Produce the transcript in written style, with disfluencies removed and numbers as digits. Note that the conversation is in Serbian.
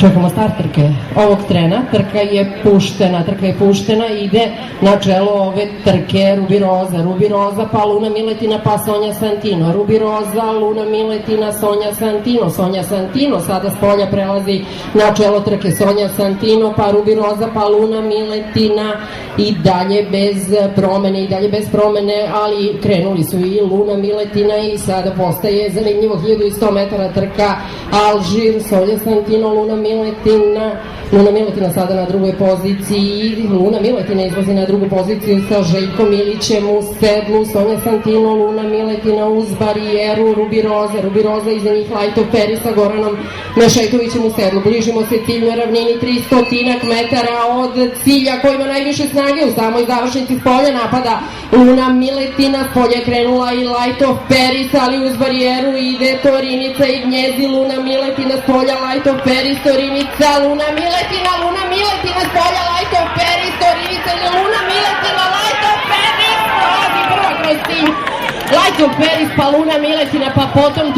Čekamo start trke ovog trena, trka je puštena, ide na čelo ove trke Rubi Roza, pa Luna Miletina, pa Sonja Santino, Rubi Roza, Luna Miletina, Sonja Santino, sada s polja prelazi na čelo trke Sonja Santino, pa Rubi Roza, pa Luna Miletina, i dalje bez promene, ali krenuli su i Luna Miletina i sada postaje zanimljivo 1100 metara trka Alžir, Sonja Santino, Luna Miletina sada na drugoj poziciji, Luna Miletina izlazi na drugu poziciju sa Željkom Ilićem u sedlu, Sonja Santino, Luna Miletina uz barijeru, Rubi Roza iza njih Lajtov Peri sa Goranom Mešajtovićem u sedlu. Bližimo se ciljnoj ravnini 300 metara od cilja koji ima najviše snage u samoj završnici. S polja napada Luna Miletina, s polja je krenula i Lajtov Peris, ali uz barijeru ide Torinica i gnjezdi Luna Miletina, s polja Lajtov Peris, Torinica, Luna Miletina, s polja Lajtov Peris, Torinica, Luna Miletina, Lajtov Peris, prolazi prva kroz cilj Lajtov Peris, pa Luna Miletina, pa potom